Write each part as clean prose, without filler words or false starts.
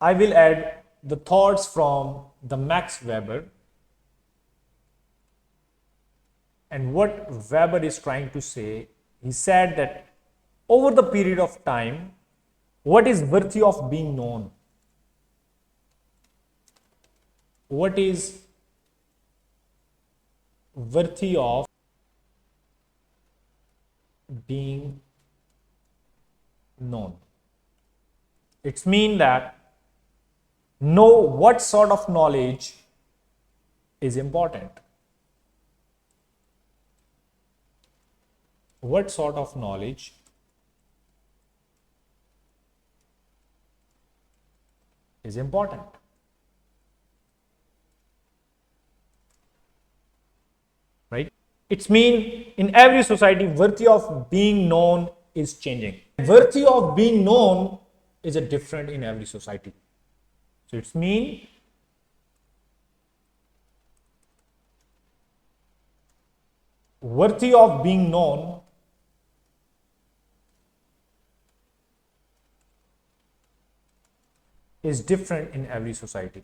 I will add the thoughts from the Max Weber. And what Weber is trying to say, he said that over the period of time, what is worthy of being known? What is worthy of being known? It's mean that know what sort of knowledge is important. What sort of knowledge is important? Right? It's mean in every society, worthy of being known is changing. Worthy of being known is a different in every society. So it's mean worthy of being known is different in every society.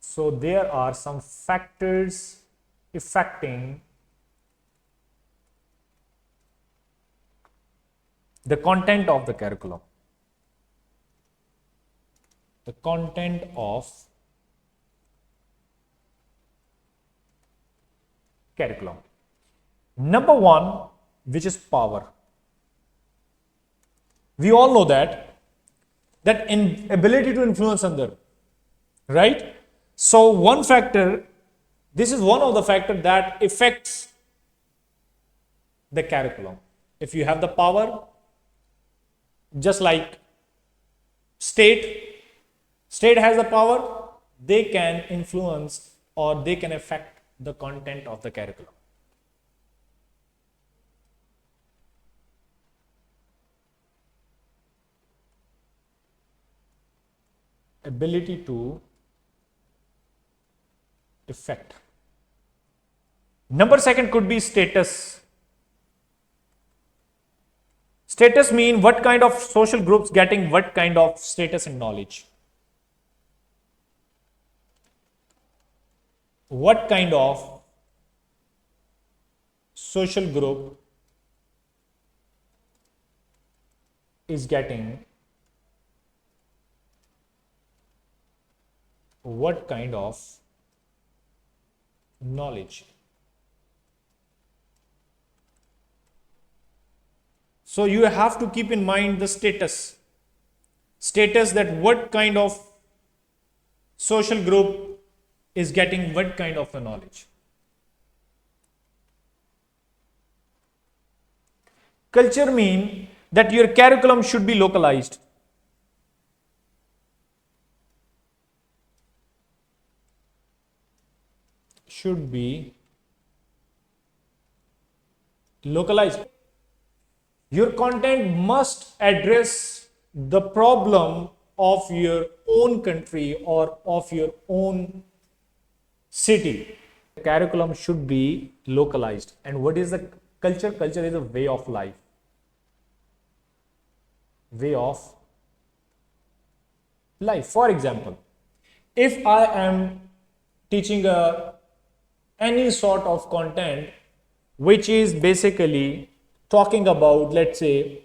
So there are some factors affecting the content of the curriculum. The content of curriculum. Number one, which is power. We all know that in ability to influence other, right? So one factor, this is one of the factors that affects the curriculum. If you have the power, just like state has the power, they can influence or they can affect the content of the curriculum. Ability to affect. Number second could be status. Status mean what kind of social groups getting what kind of status and knowledge. What kind of social group is getting what kind of knowledge. So you have to keep in mind the status that what kind of social group is getting what kind of a knowledge. Culture mean that your curriculum should be localized. Should be localized. Your content must address the problem of your own country or of your own city. The curriculum should be localized. And what is the culture? Culture is a way of life. Way of life. For example, if I am teaching any sort of content which is basically talking about, let's say,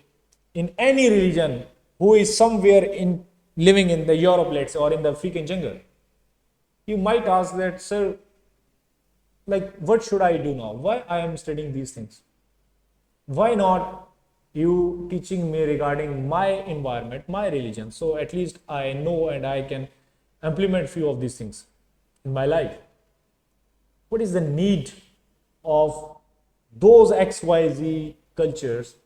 in any religion who is somewhere in living in the Europe, let's say, or in the African jungle, you might ask that, sir, like, what should I do now? Why I am studying these things? Why not you teaching me regarding my environment, my religion? So at least I know and I can implement few of these things in my life. What is the need of those XYZ cultures?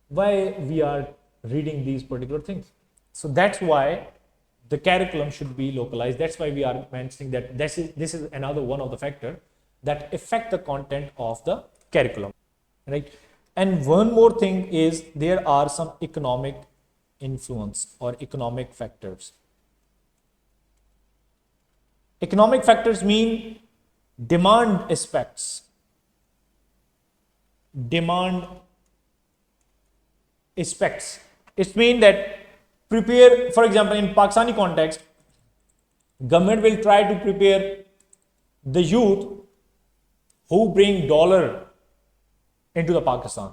Why we are reading these particular things? So that's why the curriculum should be localized. That's why we are mentioning that this is another one of the factor that affect the content of the curriculum, right? And one more thing is there are some economic influence or economic factors. Economic factors mean demand aspects. Demand aspects. It means that prepare, for example, in Pakistani context, government will try to prepare the youth who bring dollar into the Pakistan.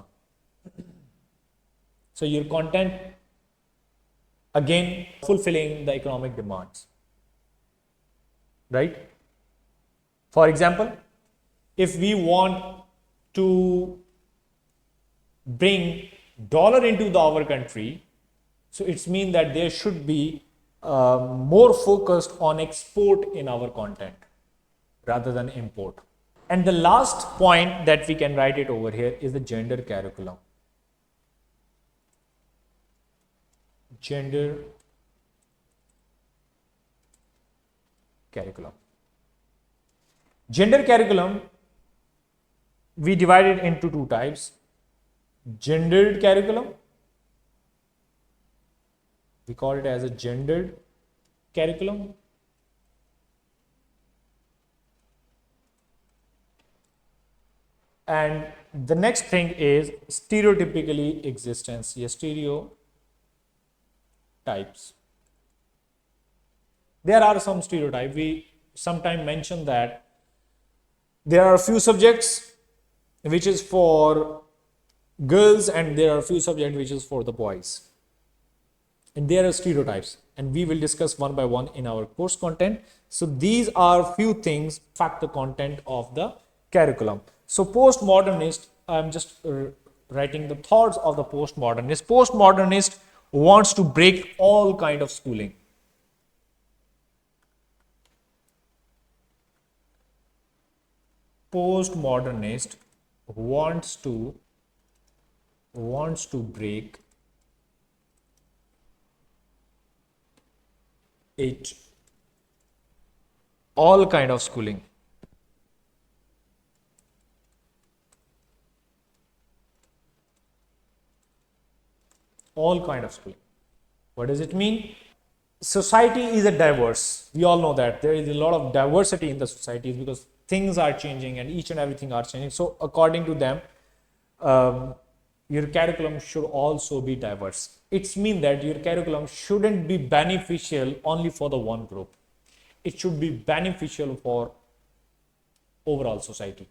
So your content again fulfilling the economic demands, right? For example, if we want to bring dollar into our country, so it's mean that there should be more focused on export in our content rather than import. And the last point that we can write it over here is the gender curriculum. Gender curriculum. Gender curriculum, we divide it into two types. Gendered curriculum, we call it as a gendered curriculum. And the next thing is stereotypically existence. Yes, stereotypes. There are some stereotypes. We sometimes mention that there are a few subjects which is for girls and there are a few subjects which is for the boys. And there are stereotypes and we will discuss one by one in our course content. So these are few things affect the content of the curriculum. So postmodernist, I'm just writing the thoughts of the postmodernist. Postmodernist wants to break all kind of schooling. Postmodernist wants to break it all kind of schooling. All kind of schooling. What does it mean? Society is a diverse. We all know that there is a lot of diversity in the societies because things are changing and each and everything are changing. So according to them, your curriculum should also be diverse. It's mean that your curriculum shouldn't be beneficial only for the one group. It should be beneficial for overall society.